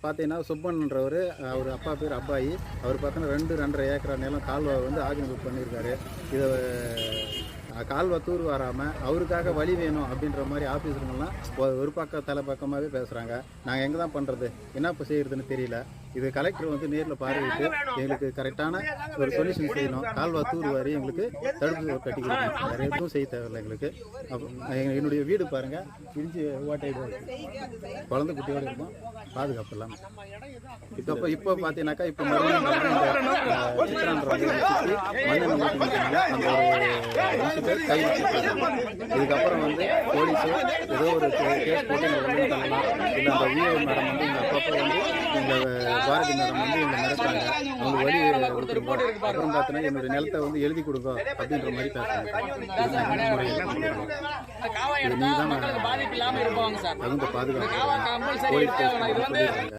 பார்த்தீங்கன்னா சுப்பன்ன்றவர், அவர் அப்பா பேர் அப்பாயி. அவர் பார்த்தீங்கன்னா 2.5 ஏக்கர் நிலம் கால்வாய் வந்து ஆக்கிரமிப்பு பண்ணியிருக்காரு. இதை கால்வாய் தூர் வராமல் அவருக்காக வழி வேணும் அப்படின்ற மாதிரி ஆஃபீஸருங்கெல்லாம் ஒரு பக்கம் தலைப்பக்கமாகவே பேசுகிறாங்க. நாங்கள் எங்கே தான் பண்ணுறது, என்ன இப்போ செய்கிறதுன்னு தெரியல. இது கலெக்டர் வந்து நேரில் பார்வையிட்டு எங்களுக்கு கரெக்டான ஒரு சொல்யூஷன் செய்யணும். கால்வாய் தூர் வாரி எங்களுக்கு தடுப்பு கட்டி கொடுக்கணும். வேறு எதுவும் செய்ய தேவையில்லை எங்களுக்கு. என்னுடைய வீடு பாருங்கள், இடிஞ்சு ஓட்டையிடு குழந்தை குட்டியோடு இருக்கும், பாதுகாப்பு இல்லாமல். இப்போ பார்த்தீங்கன்னாக்கா இப்போ மறுபடியும் இதுக்கப்புறம் வந்து போலீஸு ஏதோ ஒரு கேஸ் போட்டு எங்களை தள்ளலாம். இல்லை அந்த விஓ மேடம் வந்து எங்கள் அப்பப்போ வந்து எங்கள் பாரதி மேடம் வந்து எங்களை நடத்துறாங்க, அவங்க வழி கொடுத்துருக்கோம். அப்புறம் பார்த்தீங்கன்னா என்னுடைய நிலத்தை வந்து எழுதி கொடுக்கும் அப்படின்ற மாதிரி பேசுறாங்க. நீ தான் தகுந்த பாதுகாப்பு போலீஸ்